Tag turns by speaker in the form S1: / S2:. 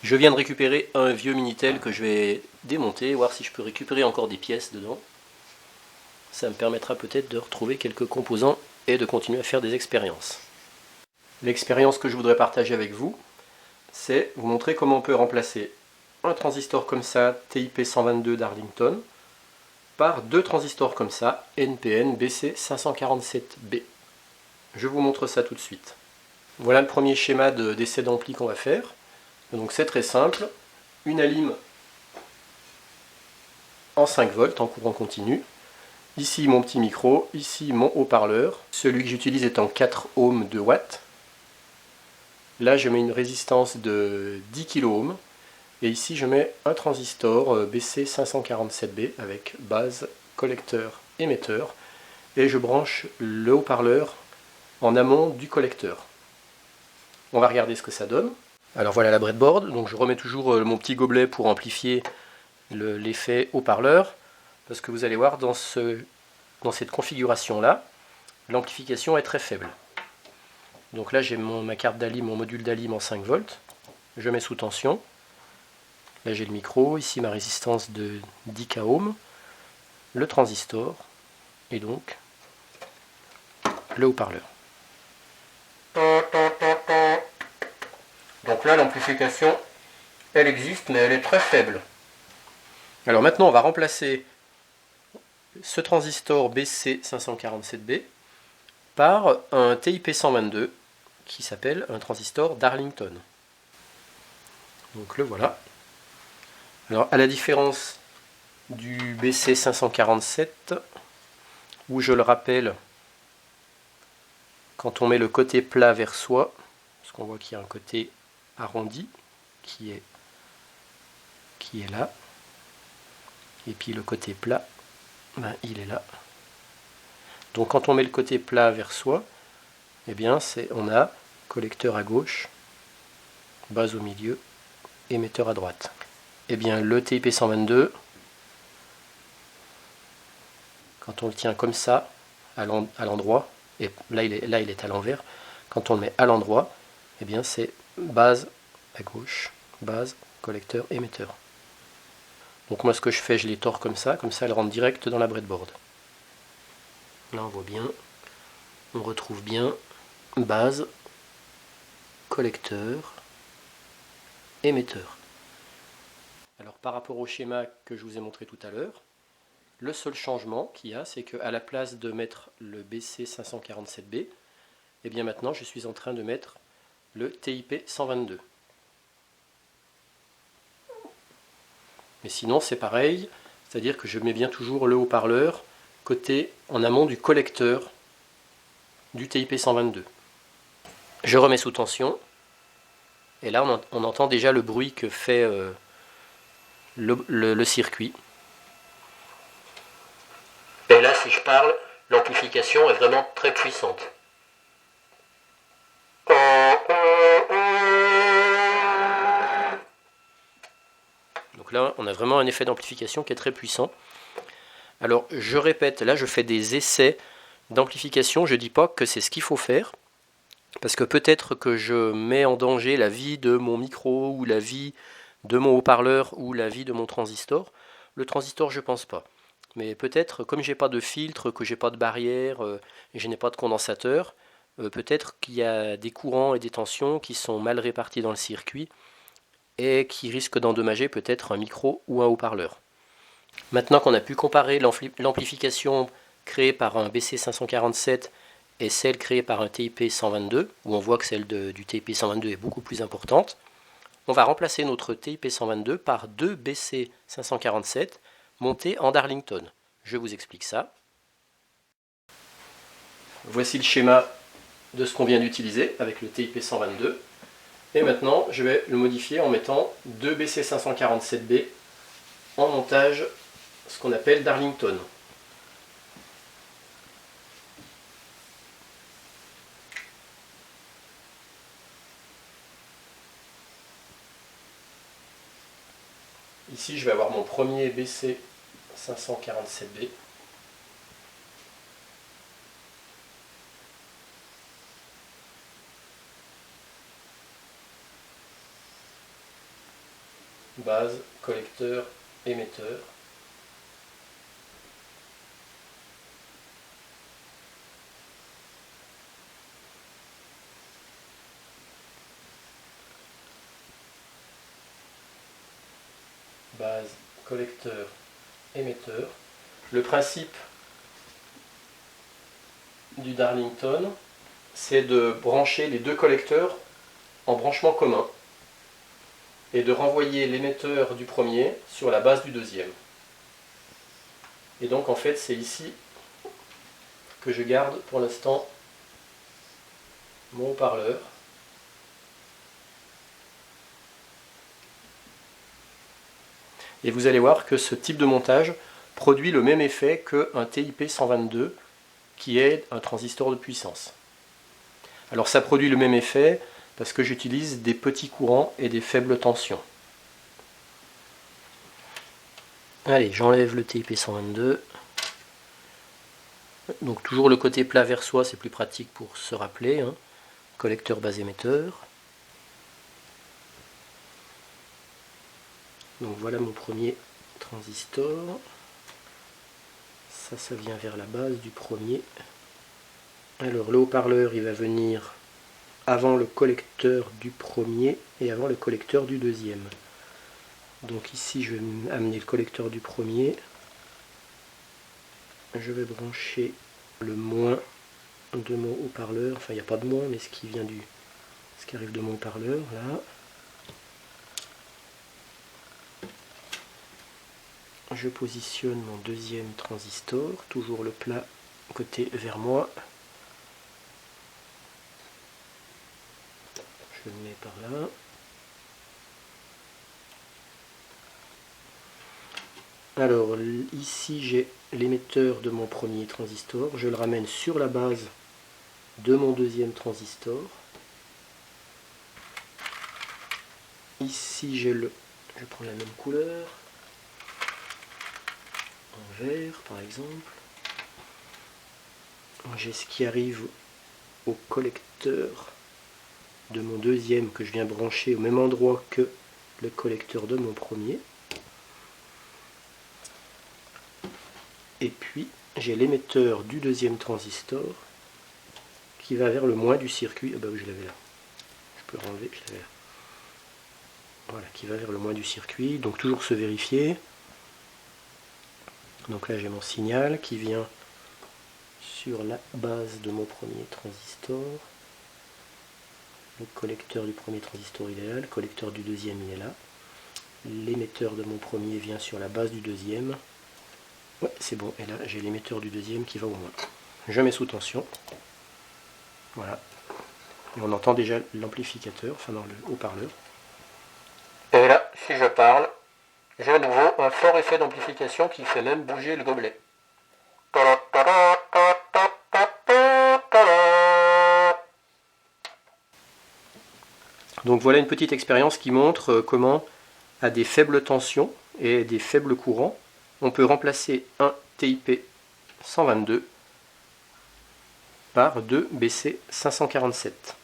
S1: Je viens de récupérer un vieux Minitel que je vais démonter, voir si je peux récupérer encore des pièces dedans. Ça me permettra peut-être de retrouver quelques composants et de continuer à faire des expériences. L'expérience que je voudrais partager avec vous, c'est vous montrer comment on peut remplacer un transistor comme ça, TIP 122 d'Arlington, par deux transistors comme ça, NPN BC547B. Je vous montre ça tout de suite. Voilà le premier schéma d'essai d'ampli qu'on va faire. Donc c'est très simple, une alim en 5 volts en courant continu. Ici mon petit micro, ici mon haut-parleur. Celui que j'utilise est en 4 ohms de watts. Là je mets une résistance de 10 kΩ. Et ici je mets un transistor BC547B avec base, collecteur, émetteur. Et je branche le haut-parleur en amont du collecteur. On va regarder ce que ça donne. Alors voilà la breadboard, donc je remets toujours mon petit gobelet pour amplifier l'effet haut-parleur, parce que vous allez voir dans cette configuration là, l'amplification est très faible. Donc là j'ai ma carte d'alim, mon module d'alim en 5 volts, je mets sous tension, là j'ai le micro, ici ma résistance de 10 kΩ, le transistor, et donc le haut-parleur. Donc là l'amplification, elle existe, mais elle est très faible. Alors maintenant on va remplacer ce transistor BC547B par un TIP 122 qui s'appelle un transistor d'Arlington. Donc le voilà. Alors à la différence du BC547, où je le rappelle, quand on met le côté plat vers soi, parce qu'on voit qu'il y a un côté arrondi qui est là, et puis le côté plat, ben, il est là. Donc quand on met le côté plat vers soi, eh bien on a collecteur à gauche, base au milieu, émetteur à droite. Eh bien le TIP 122, quand on le tient comme ça, à l'endroit, et là il est à l'envers, quand on le met à l'endroit, eh bien c'est base à gauche, base, collecteur, émetteur. Donc moi ce que je fais, je les tords comme ça elle rentre direct dans la breadboard. Là on voit bien, on retrouve bien base, collecteur, émetteur. Alors par rapport au schéma que je vous ai montré tout à l'heure, le seul changement qu'il y a, c'est qu'à la place de mettre le BC547B, eh bien maintenant je suis en train de mettre le TIP 122. Mais sinon c'est pareil, c'est-à-dire que je mets bien toujours le haut-parleur côté en amont du collecteur du TIP 122. Je remets sous tension, et là on entend déjà le bruit que fait le circuit. Et là si je parle, l'amplification est vraiment très puissante. Donc là on a vraiment un effet d'amplification qui est très puissant. Alors je répète, là je fais des essais d'amplification, je ne dis pas que c'est ce qu'il faut faire, parce que peut-être que je mets en danger la vie de mon micro, ou la vie de mon haut-parleur, ou la vie de mon transistor. Le transistor je pense pas. Mais peut-être, comme j'ai pas de filtre, que j'ai pas de barrière, et je n'ai pas de condensateur, peut-être qu'il y a des courants et des tensions qui sont mal répartis dans le circuit, et qui risquent d'endommager peut-être un micro ou un haut-parleur. Maintenant qu'on a pu comparer l'amplification créée par un BC547 et celle créée par un TIP 122, où on voit que celle du TIP 122 est beaucoup plus importante, on va remplacer notre TIP 122 par deux BC547 montés en Darlington. Je vous explique ça. Voici le schéma de ce qu'on vient d'utiliser avec le TIP 122. Et maintenant, je vais le modifier en mettant deux BC547B en montage, ce qu'on appelle Darlington. Ici, je vais avoir mon premier BC547B. base, collecteur, émetteur. Base, collecteur, émetteur. Le principe du Darlington, c'est de brancher les deux collecteurs en branchement commun et de renvoyer l'émetteur du premier sur la base du deuxième. Et donc en fait c'est ici que je garde pour l'instant mon haut-parleur. Et vous allez voir que ce type de montage produit le même effet qu'un TIP 122 qui est un transistor de puissance. Alors ça produit le même effet parce que j'utilise des petits courants et des faibles tensions. Allez, j'enlève le TIP 122. Donc toujours le côté plat vers soi, c'est plus pratique pour se rappeler. Hein. Collecteur base émetteur. Donc voilà mon premier transistor. Ça vient vers la base du premier. Alors le haut-parleur, il va venir avant le collecteur du premier et avant le collecteur du deuxième. Donc ici, je vais amener le collecteur du premier. Je vais brancher le moins de mon haut-parleur. Enfin, il n'y a pas de moins, mais ce qui arrive de mon haut-parleur, là. Je positionne mon deuxième transistor, toujours le plat côté vers moi. Je le mets par là. Alors ici j'ai l'émetteur de mon premier transistor, je le ramène sur la base de mon deuxième transistor. Ici je prends la même couleur, en vert par exemple. J'ai ce qui arrive au collecteur de mon deuxième que je viens brancher au même endroit que le collecteur de mon premier. Et puis j'ai l'émetteur du deuxième transistor qui va vers le moins du circuit. Ah bah oui, je l'avais là. Je peux renlever, je l'avais là. Voilà, qui va vers le moins du circuit. Donc toujours se vérifier. Donc là j'ai mon signal qui vient sur la base de mon premier transistor. Le collecteur du premier transistor il est là, le collecteur du deuxième il est là. L'émetteur de mon premier vient sur la base du deuxième. Ouais, c'est bon, et là j'ai l'émetteur du deuxième qui va au moins. Je mets sous tension. Voilà. Et on entend déjà l'amplificateur, enfin dans le haut-parleur. Et là, si je parle, j'ai à nouveau un fort effet d'amplification qui fait même bouger le gobelet. Donc voilà une petite expérience qui montre comment, à des faibles tensions et des faibles courants, on peut remplacer un TIP 122 par deux BC 547.